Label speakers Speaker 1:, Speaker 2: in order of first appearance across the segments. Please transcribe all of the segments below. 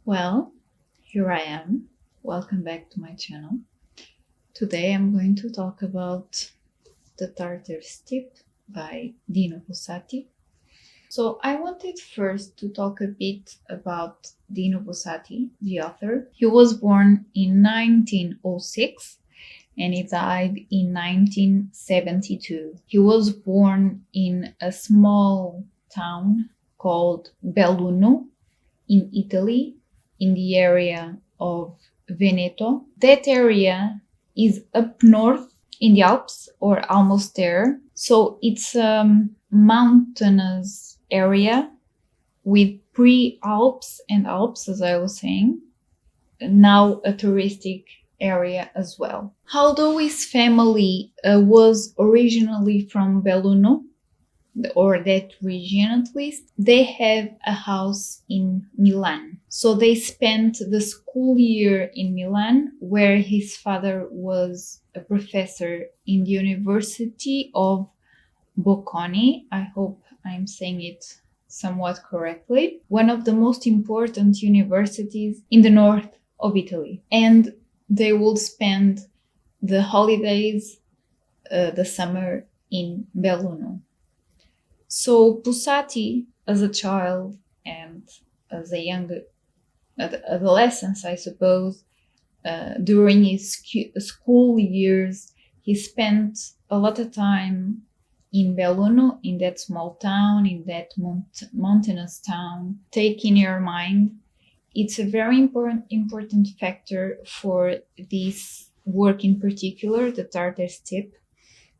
Speaker 1: Well, here I am. Welcome back to my channel. Today I'm going to talk about the Tartar Steppe by Dino Buzzati. So I wanted first to talk a bit about Dino Buzzati, the author. He was born in 1906 and he died in 1972. He was born in a small town called Belluno in Italy, in the area of Veneto. That area is up north in the Alps, or almost there. So it's a mountainous area with pre-Alps and Alps, as I was saying, now a touristic area as well. Although his family was originally from Belluno, or that region at least, they have a house in Milan. So they spent the school year in Milan, where his father was a professor in the University of Bocconi. I hope I'm saying it somewhat correctly. One of the most important universities in the north of Italy. And they will spend the holidays, the summer in Belluno. So Buzzati, as a child and as a young adolescence, I suppose, during his school years, he spent a lot of time in Belluno, in that small town, in that mountainous town. Take in your mind, it's a very important factor for this work in particular, the Tartar Steppe.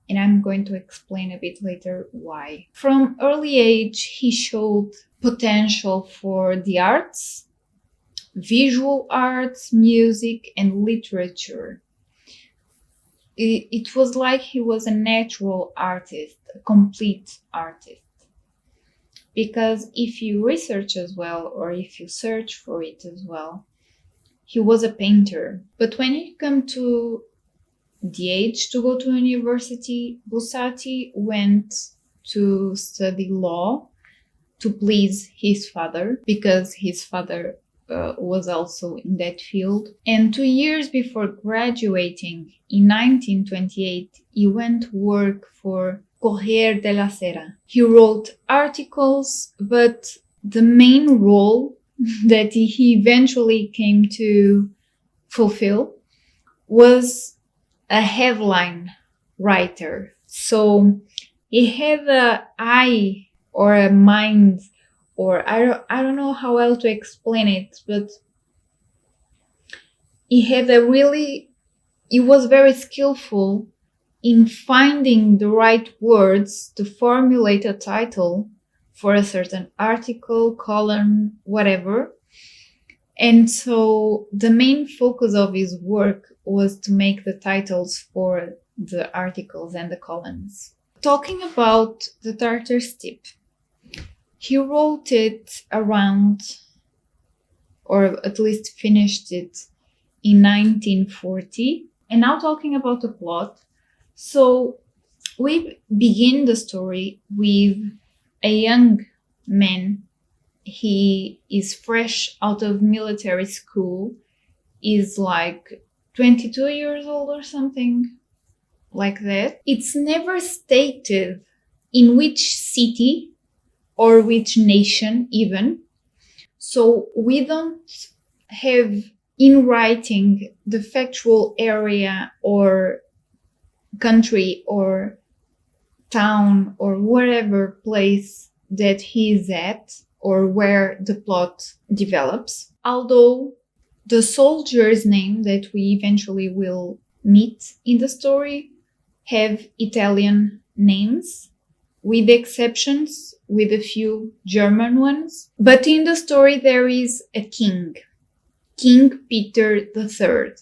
Speaker 1: And I'm going to explain a bit later why. From early age, he showed potential for the arts, visual arts, music, and literature. It was like he was a natural artist, a complete artist. Because if you research as well, or if you search for it as well, he was a painter. But when it comes to the age to go to university, Buzzati went to study law to please his father, because his father was also in that field. And 2 years before graduating in 1928, he went to work for Corriere della Sera. He wrote articles, but the main role that he eventually came to fulfill was a headline writer. So he had an eye or a mind, or I don't know how else to explain it, but he was very skillful in finding the right words to formulate a title for a certain article, column, whatever. And so the main focus of his work was to make the titles for the articles and the columns. Talking about the Tartar Steppe, he wrote it around, or at least finished it, in 1940. And now talking about the plot. So we begin the story with a young man. He is fresh out of military school, is like 22 years old or something like that. It's never stated in which city or which nation even. So we don't have in writing the factual area or country or town or whatever place that he is at, or where the plot develops. Although the soldier's name that we eventually will meet in the story have Italian names, with exceptions, with a few German ones. But in the story there is a king, King Peter III.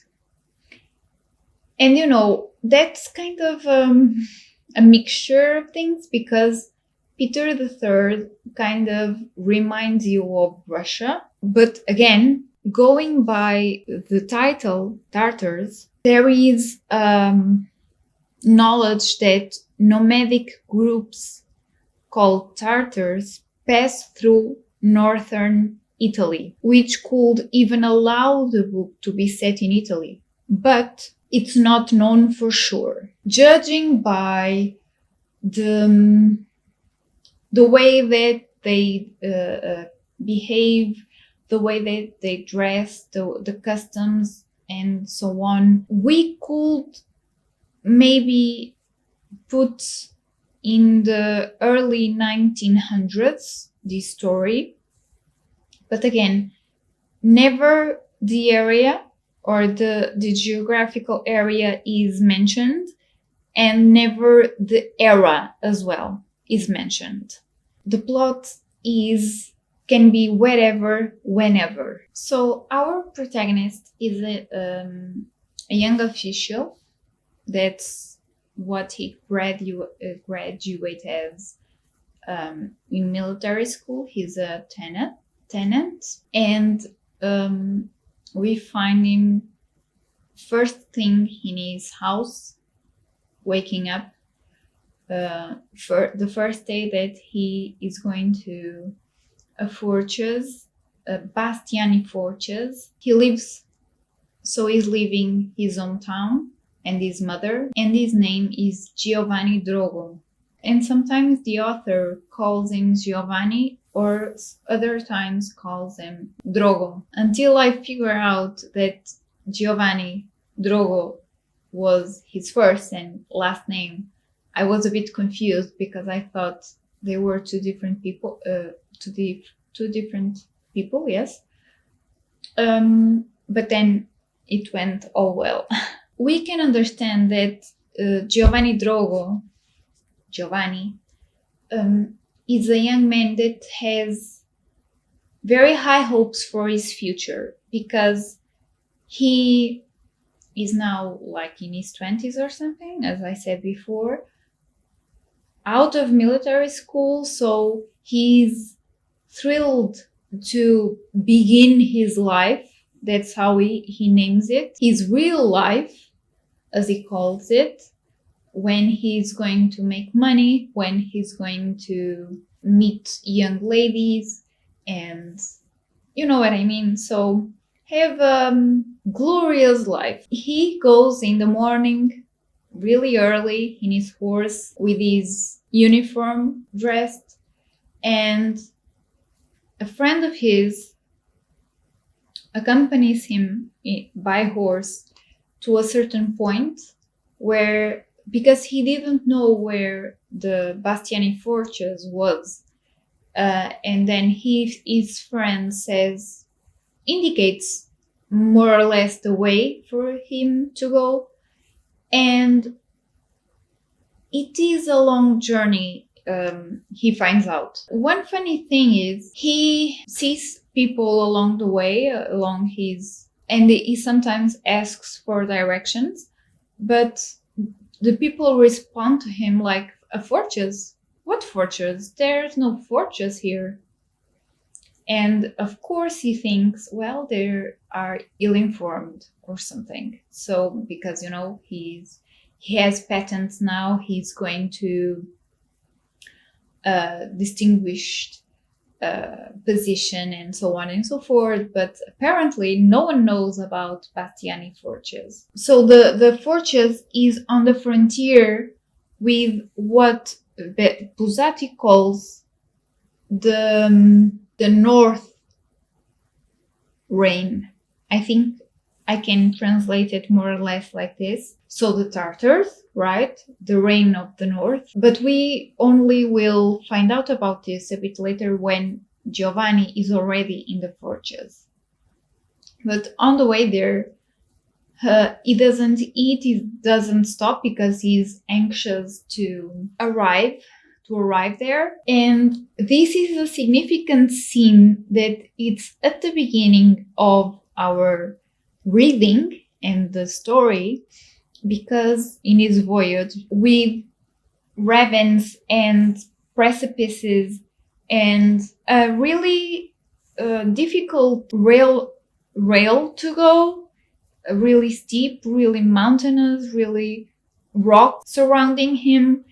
Speaker 1: And that's kind of a mixture of things, because Peter III kind of reminds you of Russia. But again, going by the title, Tartars, there is knowledge that nomadic groups called Tartars pass through northern Italy, which could even allow the book to be set in Italy. But it's not known for sure. Judging by the way that they behave, the way that they dress, the customs, and so on, we could maybe put in the early 1900s this story. But again, never the area or the geographical area is mentioned, and never the era as well is mentioned. The plot can be wherever, whenever. So our protagonist is a young official. That's what he graduate as in military school. He's a tenant, and we find him first thing in his house, waking up. For the first day that he is going to a fortress, a Bastiani fortress. He's leaving his hometown and his mother, and his name is Giovanni Drogo. And sometimes the author calls him Giovanni, or other times calls him Drogo, until I figure out that Giovanni Drogo was his first and last name. I was a bit confused because I thought they were two different people, yes. But then it went all well. We can understand that Giovanni Drogo, is a young man that has very high hopes for his future, because he is now like in his 20s or something, as I said before, out of military school. So he's thrilled to begin his life. That's how he names it. His real life, as he calls it, when he's going to make money, when he's going to meet young ladies, and you know what I mean. So have a glorious life. He goes in the morning really early in his horse with his uniform dressed, and a friend of his accompanies him by horse to a certain point where, because he didn't know where the Bastiani fortress was, and then his friend indicates more or less the way for him to go, and it is a long journey. He finds out. One funny thing is he sees people along the way, and he sometimes asks for directions, but the people respond to him like, a fortress? What fortress? There's no fortress here. And of course he thinks, well, they are ill-informed or something. So because, he has patents now, he's going to distinguished position and so on and so forth. But apparently no one knows about Bastiani fortress. So the fortress is on the frontier with what Buzzati calls the North Rhine. I think I can translate it more or less like this. So the Tartars, right? The reign of the North. But we only will find out about this a bit later when Giovanni is already in the fortress. But on the way there, he doesn't eat, he doesn't stop because he's anxious to arrive there. And this is a significant scene that it's at the beginning of our reading and the story, because in his voyage with ravines and precipices and a really difficult rail to go, really steep, really mountainous, really rock surrounding him.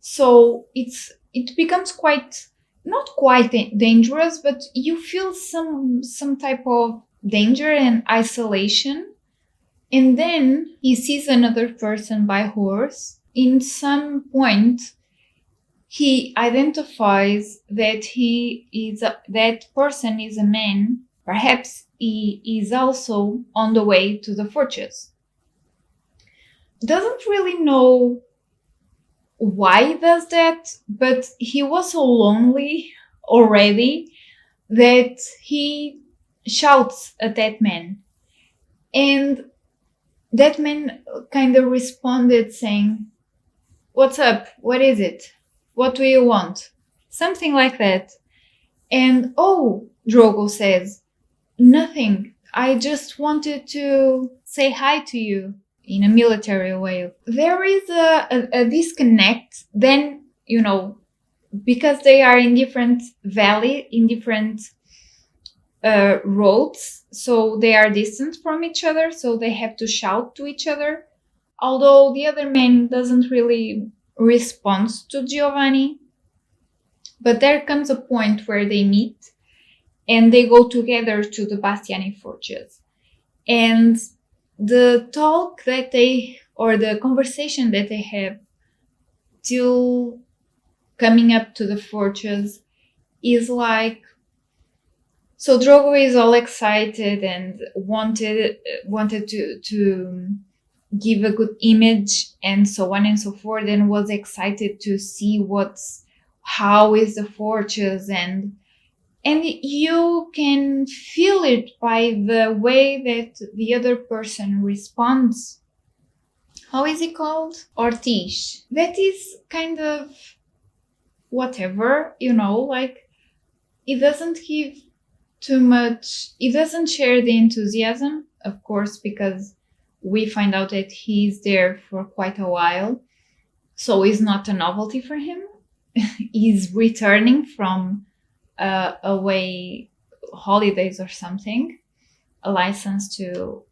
Speaker 1: So it becomes quite not quite dangerous, but you feel some type of danger and isolation. And then he sees another person by horse. In some point, he identifies that that person is a man. Perhaps he is also on the way to the fortress. Doesn't really know why he does that, but he was so lonely already that he shouts at that man. And that man kind of responded saying, "What's up? What is it? What do you want?" Something like that. And Drogo says, "Nothing. I just wanted to say hi to you," in a military way. There is a disconnect then, because they are in different in different roads, so they are distant from each other, so they have to shout to each other. Although the other man doesn't really respond to Giovanni. But there comes a point where they meet and they go together to the Bastiani fortress. And the talk that the conversation that they have till coming up to the fortress is like, so Drogo is all excited and wanted to give a good image and so on and so forth, and was excited to see how is the fortress, and you can feel it by the way that the other person responds. How is it called? Ortiz. That is kind of whatever, like it doesn't give too much. It doesn't share the enthusiasm, of course, because we find out that he's there for quite a while. So it's not a novelty for him. He's returning from away holidays or something, a license to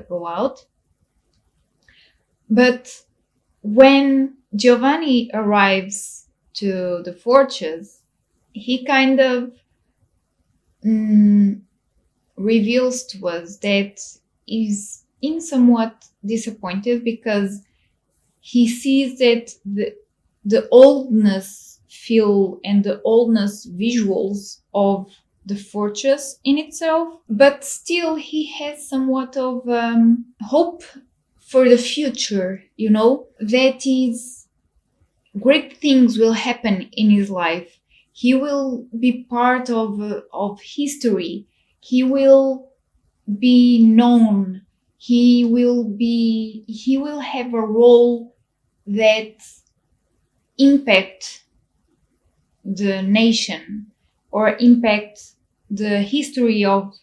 Speaker 1: go out. But when Giovanni arrives to the fortress, he kind of reveals to us that he's in somewhat disappointed because he sees that the oldness feel and the oldness visuals of the fortress in itself, but still he has somewhat of hope for the future, that is great things will happen in his life. He will be part of history. He will be known. He will have a role that impact the nation or impact the history of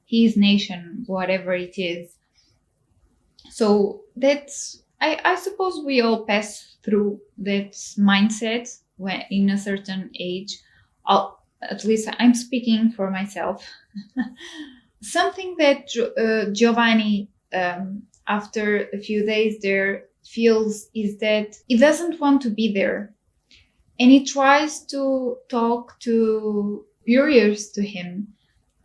Speaker 1: his nation, whatever it is. So that's, I suppose we all pass through that mindset when in a certain age. At least I'm speaking for myself. Something that Giovanni, after a few days there, feels is that he doesn't want to be there. And he tries to talk to superiors to him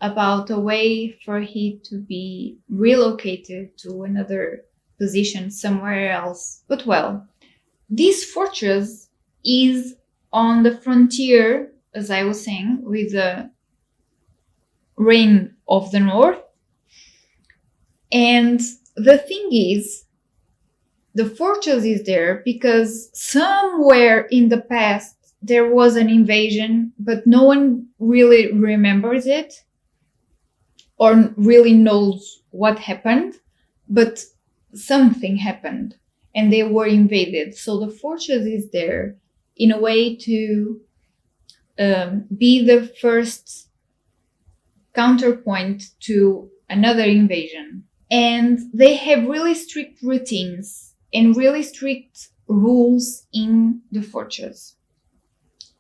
Speaker 1: about a way for he to be relocated to another position somewhere else. But this fortress is on the frontier, as I was saying, with the reign of the north. And the thing is, the fortress is there because somewhere in the past there was an invasion, but no one really remembers it or really knows what happened, but something happened and they were invaded. So the fortress is there in a way to be the first counterpoint to another invasion. And they have really strict routines and really strict rules in the fortress.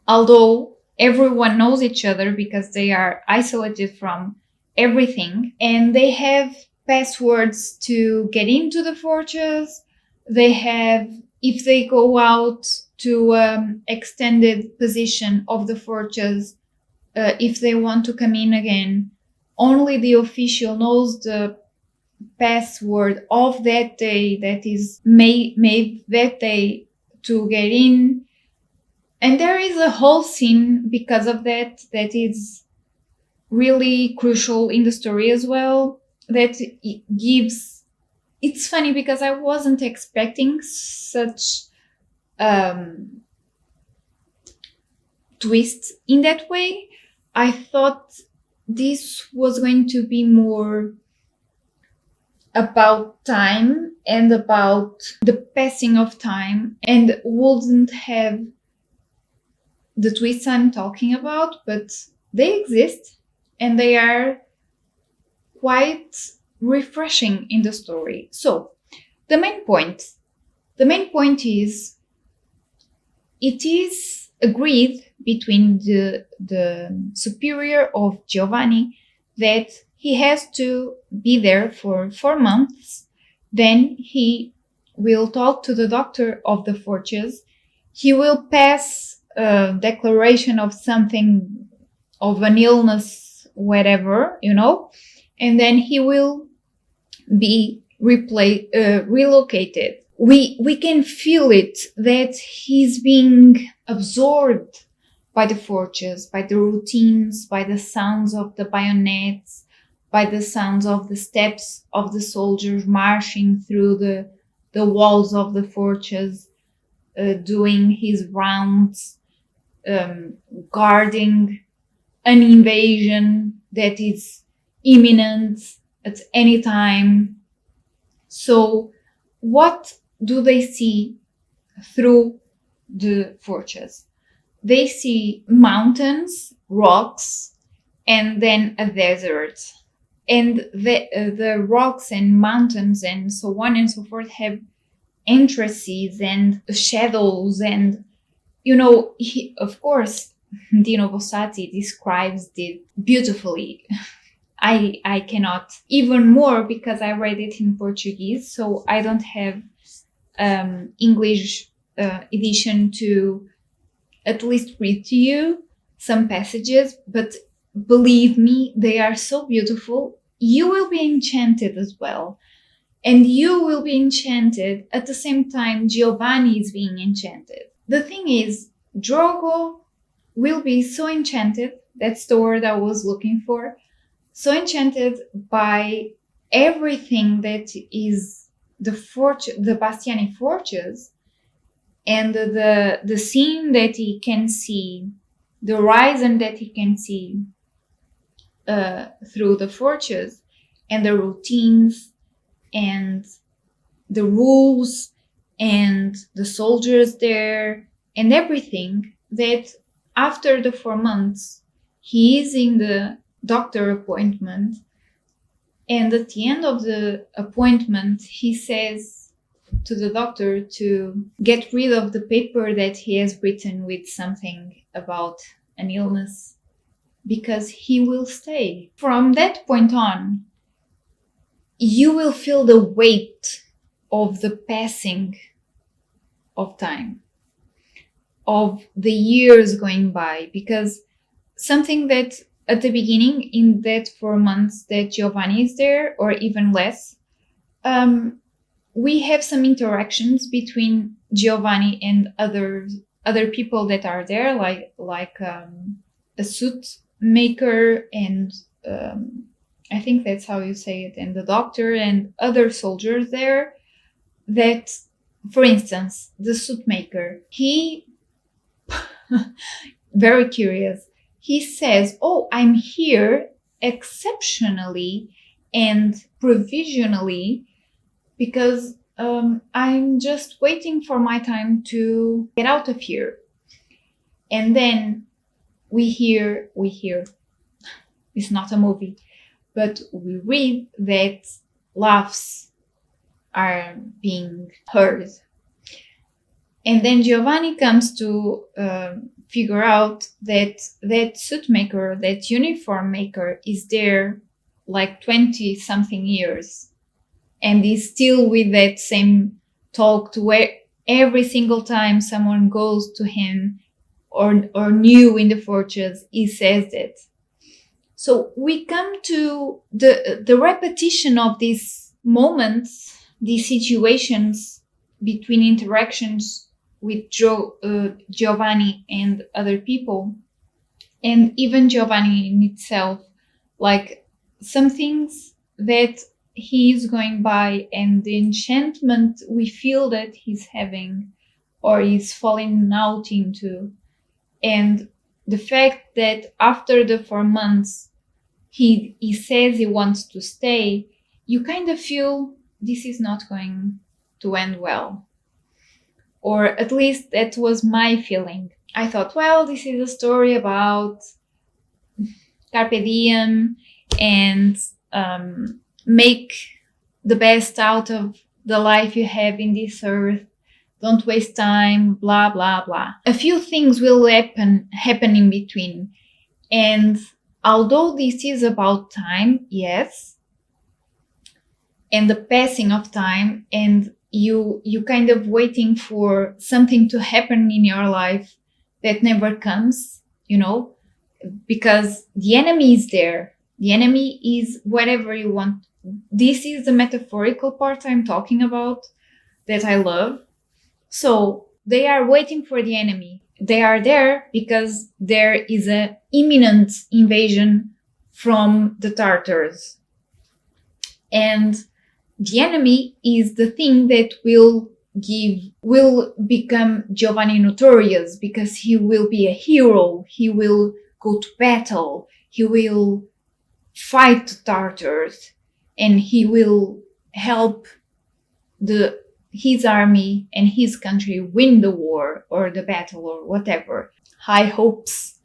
Speaker 1: Although everyone knows each other because they are isolated from everything, and they have passwords to get into the fortress. They have, if they go out to extended position of the forces if they want to come in again. Only the official knows the password of that day that is made that day to get in. And there is a whole scene because of that is really crucial in the story as well, that gives, it's funny because I wasn't expecting such twist in that way. I thought this was going to be more about time and about the passing of time and wouldn't have the twists I'm talking about, but they exist and they are quite refreshing in the story. So the main point is, it is agreed between the superior of Giovanni that he has to be there for 4 months. Then he will talk to the doctor of the forces. He will pass a declaration of something, of an illness, whatever, and then he will be relocated. We can feel it, that he's being absorbed by the forces, by the routines, by the sounds of the bayonets, by the sounds of the steps of the soldiers marching through the walls of the fortress, doing his rounds, guarding an invasion that is imminent at any time. So what do they see through the fortress? They see mountains, rocks, and then a desert. And the rocks and mountains and so on and so forth have entrances and shadows, and of course Dino Buzzati describes it beautifully. I cannot, even more because I read it in Portuguese, so I don't have English edition to at least read to you some passages, but believe me, they are so beautiful. You will be enchanted as well. And you will be enchanted at the same time Giovanni is being enchanted. The thing is, Drogo will be so enchanted, that's the word I was looking for, so enchanted by everything that is the Bastiani fortress, and the scene that he can see, the horizon that he can see through the fortress, and the routines and the rules and the soldiers there and everything, that after the 4 months he is in the doctor appointment, and at the end of the appointment he says to the doctor to get rid of the paper that he has written with something about an illness, because he will stay. From that point on, you will feel the weight of the passing of time, of the years going by, because something that at the beginning, in that 4 months that Giovanni is there, or even less, we have some interactions between Giovanni and other people that are there, like a suit maker, and I think that's how you say it, and the doctor and other soldiers there. That, for instance, the suit maker, he very curious, he says, "Oh, I'm here exceptionally and provisionally because I'm just waiting for my time to get out of here." And then we hear, it's not a movie, but we read that laughs are being heard. And then Giovanni comes to figure out that that suit maker, that uniform maker, is there like 20 something years and is still with that same talk to every single time someone goes to him or new in the fortress, he says that. So we come to the repetition of these moments, these situations between interactions with Giovanni and other people, and even Giovanni in itself, like some things that he is going by and the enchantment we feel that he's having or is falling out into, and the fact that after the 4 months he says he wants to stay, you kind of feel this is not going to end well. Or at least that was my feeling. I thought, well, this is a story about carpe diem and make the best out of the life you have in this earth. Don't waste time, blah, blah, blah. A few things will happen in between. And although this is about time, yes, and the passing of time, and you kind of waiting for something to happen in your life that never comes, because the enemy is there. The enemy is whatever you want. This is the metaphorical part I'm talking about that I love. So they are waiting for the enemy. They are there because there is an imminent invasion from the Tartars. And the enemy is the thing that will become Giovanni notorious, because he will be a hero. He will go to battle. He will fight the Tartars, and he will help his army and his country win the war or the battle or whatever. High hopes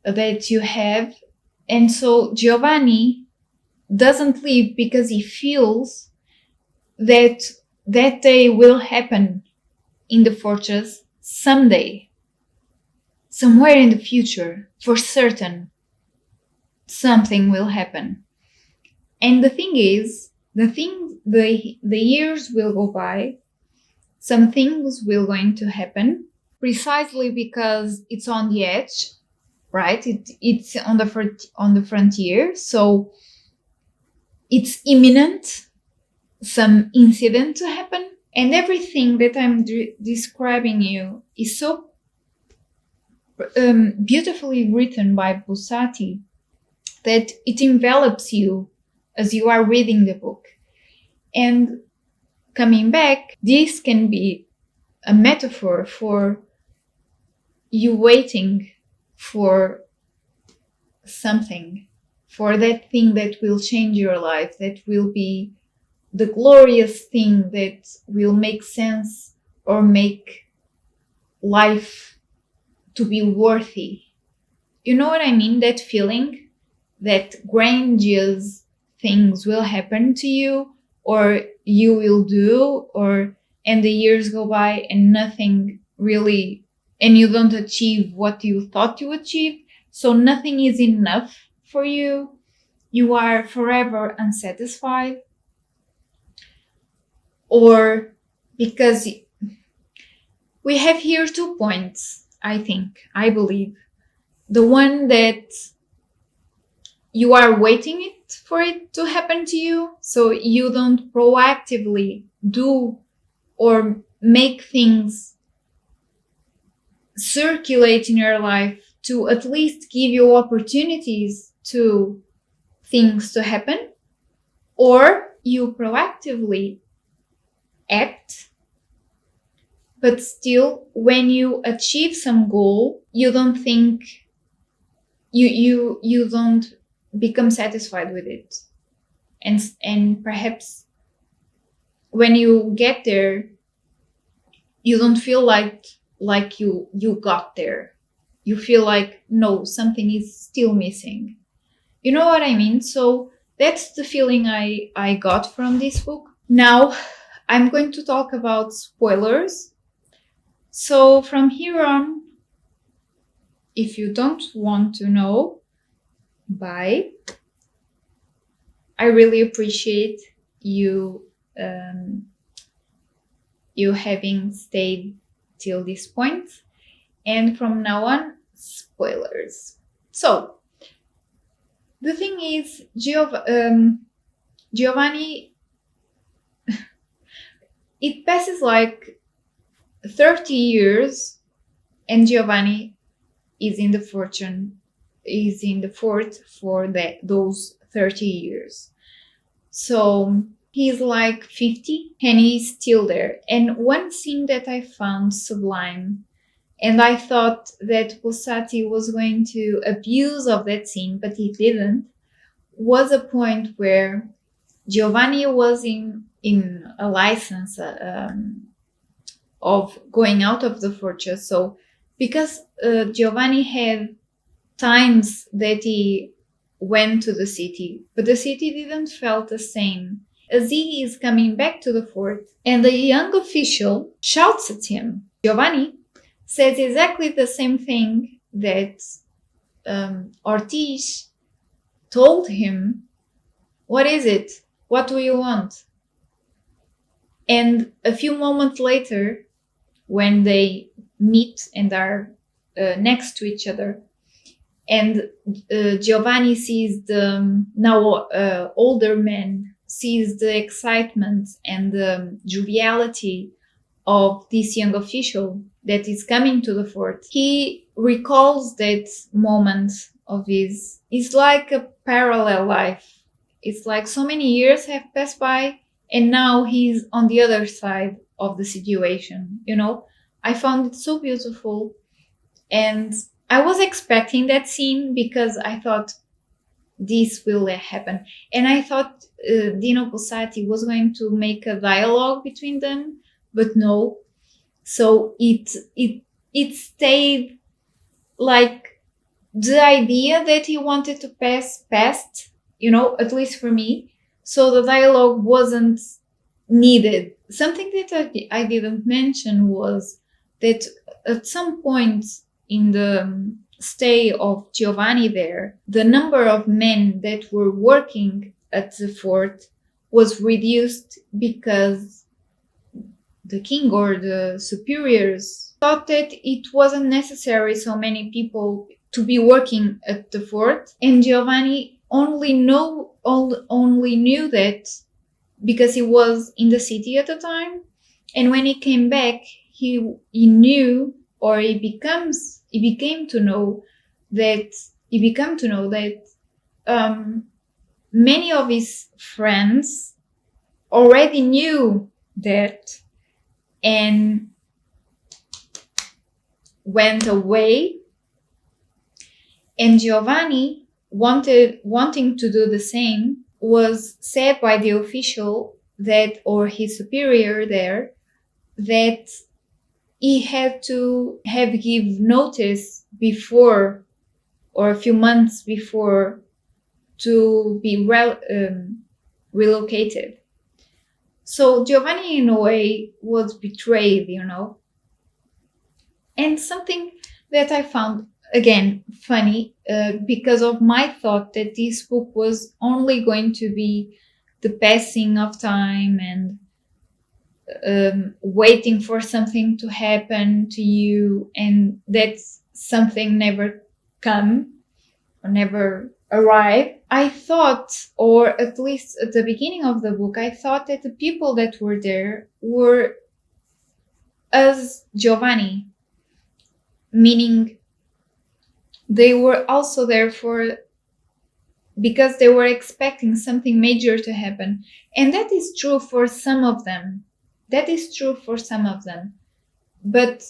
Speaker 1: that you have. And so Giovanni doesn't leave because he feels that day will happen in the fortress someday, somewhere in the future, for certain. Something will happen. And the thing is, the years will go by, some things will going to happen, precisely because it's on the edge, right? It's on the frontier, so it's imminent, some incident to happen. And everything that I'm describing you is so beautifully written by Buzzati that it envelops you as you are reading the book. And coming back, this can be a metaphor for you waiting for something, for that thing that will change your life, that will be the glorious thing that will make sense or make life to be worthy. You know what I mean? That feeling that grandiose things will happen to you, or you will do, and the years go by and nothing really, and you don't achieve what you thought you achieved. So nothing is enough for you. You are forever unsatisfied. Or because we have here 2 points, I believe. The one that you are waiting for it to happen to you, so you don't proactively do or make things circulate in your life to at least give you opportunities to things to happen, or you proactively act, but still when you achieve some goal, you don't think you don't become satisfied with it, and perhaps when you get there, you don't feel like you got there. You feel like, no, something is still missing. You know what I mean? So that's the feeling I got from this book. Now I'm going to talk about spoilers. So from here on, if you don't want to know, bye. I really appreciate you you having stayed till this point. And from now on, spoilers. So, the thing is, Giovanni, it passes like 30 years and Giovanni is in the fort for those 30 years. So he's like 50 and he's still there. And one scene that I found sublime, and I thought that Buzzati was going to abuse of that scene, but he didn't, was a point where Giovanni was in a license of going out of the fortress. So because Giovanni had times that he went to the city, but the city didn't feel the same. As he is coming back to the fort and the young official shouts at him, Giovanni says exactly the same thing that Ortiz told him. What is it? What do you want? And a few moments later, when they meet and are next to each other, and Giovanni sees the now older man, sees the excitement and the joviality of this young official that is coming to the fort, he recalls that moment of his. It's like a parallel life. It's like so many years have passed by and now he's on the other side of the situation, you know? I found it so beautiful, and I was expecting that scene because I thought this will happen. And I thought Dino Buzzati was going to make a dialogue between them, but no. So it stayed like the idea that he wanted to pass past, you know, at least for me. So the dialogue wasn't needed. Something that I didn't mention was that at some point in the stay of Giovanni there, the number of men that were working at the fort was reduced because the king or the superiors thought that it wasn't necessary so many people to be working at the fort, and Giovanni only knew that because he was in the city at the time, and when he came back, he knew, or he became to know that many of his friends already knew that and went away, and Giovanni wanting to do the same was said by the official that, or his superior there, that he had to give notice before, or a few months before, to be relocated. So Giovanni, in a way, was betrayed, you know. And something that I found, again, funny, because of my thought that this book was only going to be the passing of time and waiting for something to happen to you, and that something never come or never arrive. I thought, or at least at the beginning of the book, I thought that the people that were there were as Giovanni, meaning they were also there because they were expecting something major to happen. And that is true for some of them. But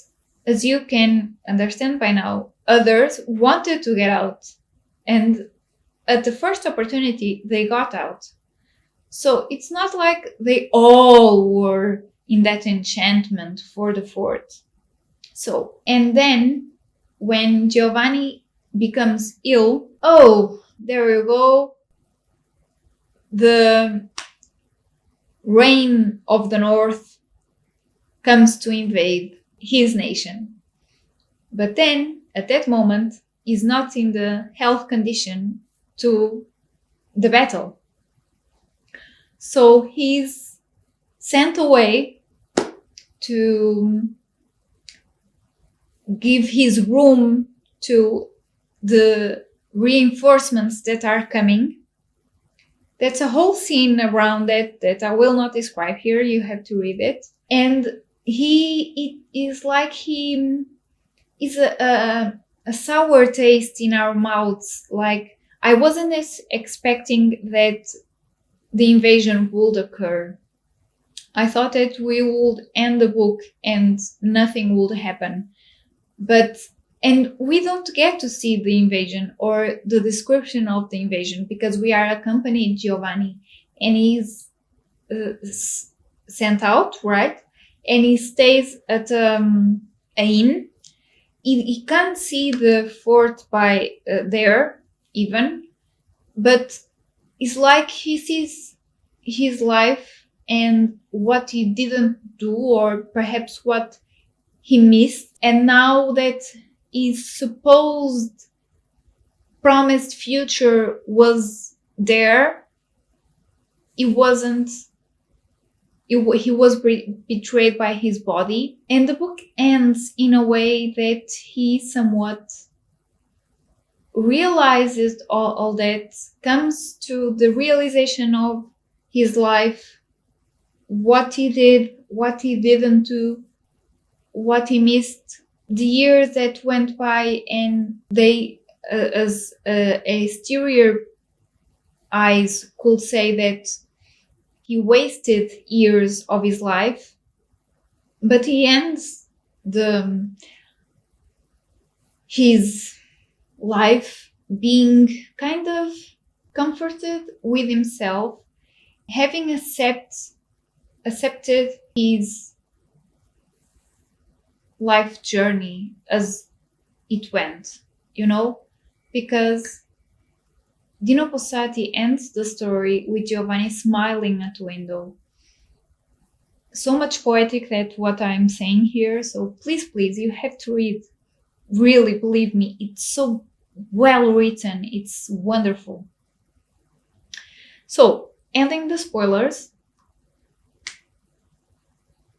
Speaker 1: as you can understand by now, others wanted to get out. And at the first opportunity, they got out. So it's not like they all were in that enchantment for the fort. So, and then when Giovanni becomes ill, oh, there you go. The reign of the north comes to invade his nation. But then, at that moment, he's not in the health condition to the battle. So he's sent away to give his room to the reinforcements that are coming. That's a whole scene around that I will not describe here. You have to read it. And it is like he is a sour taste in our mouths. Like, I wasn't expecting that the invasion would occur. I thought that we would end the book and nothing would happen. And we don't get to see the invasion or the description of the invasion because we are accompanied Giovanni and he's sent out, right? And he stays at an inn. He can't see the fort by there even, but it's like he sees his life and what he didn't do, or perhaps what he missed. And now that his supposed promised future was there, he wasn't. He was betrayed by his body. And the book ends in a way that he somewhat realizes all that, comes to the realization of his life, what he did, what he didn't do, what he missed, the years that went by, and they, as exterior eyes could say that he wasted years of his life, but he ends his life being kind of comforted with himself, having accepted his life journey as it went, because Dino Buzzati ends the story with Giovanni smiling at the window. So much poetic that what I'm saying here, so please, you have to read. Really, believe me, it's so well written, it's wonderful. So, ending the spoilers.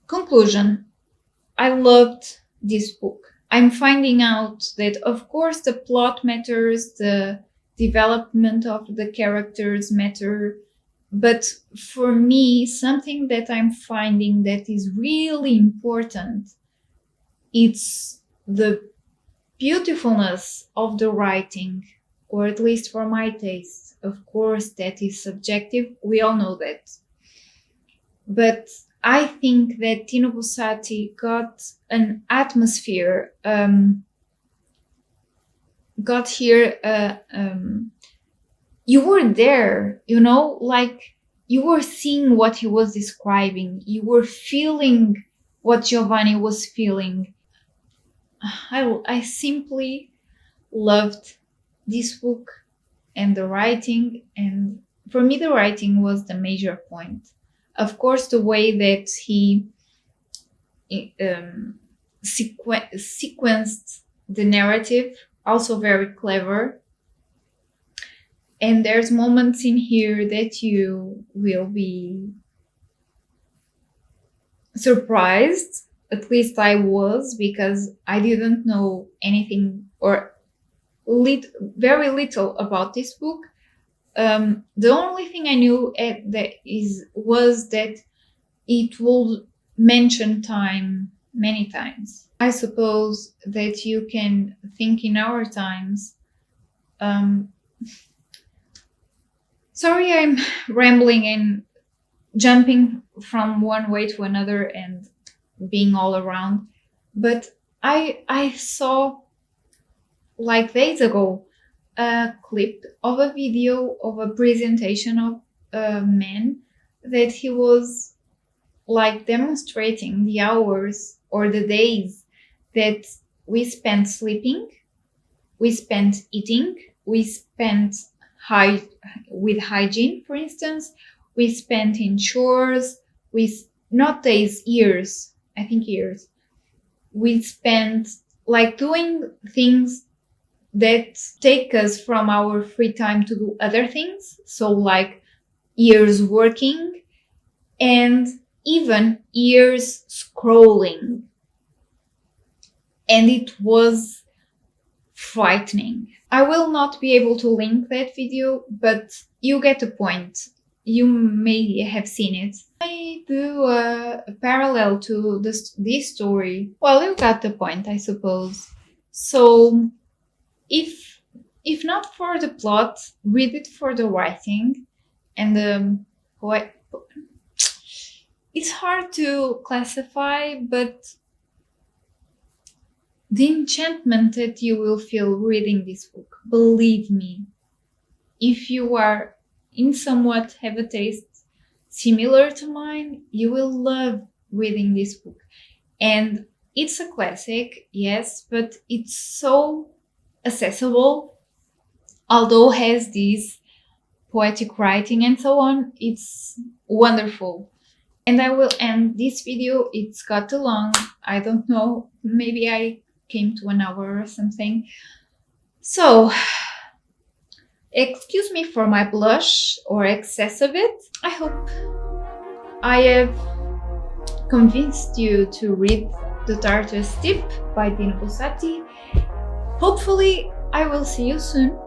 Speaker 1: Conclusion. I loved this book. I'm finding out that, of course, the plot matters, the development of the characters matter, but for me, something that I'm finding that is really important, it's the beautifulness of the writing, or at least for my taste. Of course, that is subjective. We all know that. But I think that Dino Buzzati got an atmosphere, got here, you were there, like you were seeing what he was describing. You were feeling what Giovanni was feeling. I simply loved this book and the writing, and for me the writing was the major point. Of course, the way that he sequenced the narrative, also very clever. And there's moments in here that you will be surprised. At least I was, because I didn't know anything or very little about this book. The only thing I knew was that it will mention time many times. I suppose that you can think in our times. Sorry, I'm rambling and jumping from one way to another and being all around, but I saw, like days ago, a clip of a video of a presentation of a man that he was like demonstrating the hours or the days that we spent sleeping, we spent eating, we spent with hygiene, for instance, we spent in chores, not days, years, I think years. We spent like doing things that take us from our free time to do other things. So like years working, and even years scrolling. And it was frightening. I will not be able to link that video, but you get the point. You may have seen it. I do a parallel to this story. Well, you got the point, I suppose. So, if not for the plot, read it for the writing and the poet. It's hard to classify, but the enchantment that you will feel reading this book, believe me, if you are in somewhat have a taste similar to mine, you will love reading this book. And it's a classic, yes, but it's so accessible. Although it has this poetic writing and so on, it's wonderful. And I will end this video. It's got too long. I don't know. Maybe I came to an hour or something. So, excuse me for my blush or excess of it. I hope I have convinced you to read The Tartar Steppe by Dino Buzzati. Hopefully, I will see you soon.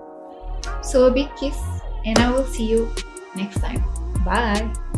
Speaker 1: So a big kiss, and I will see you next time. Bye!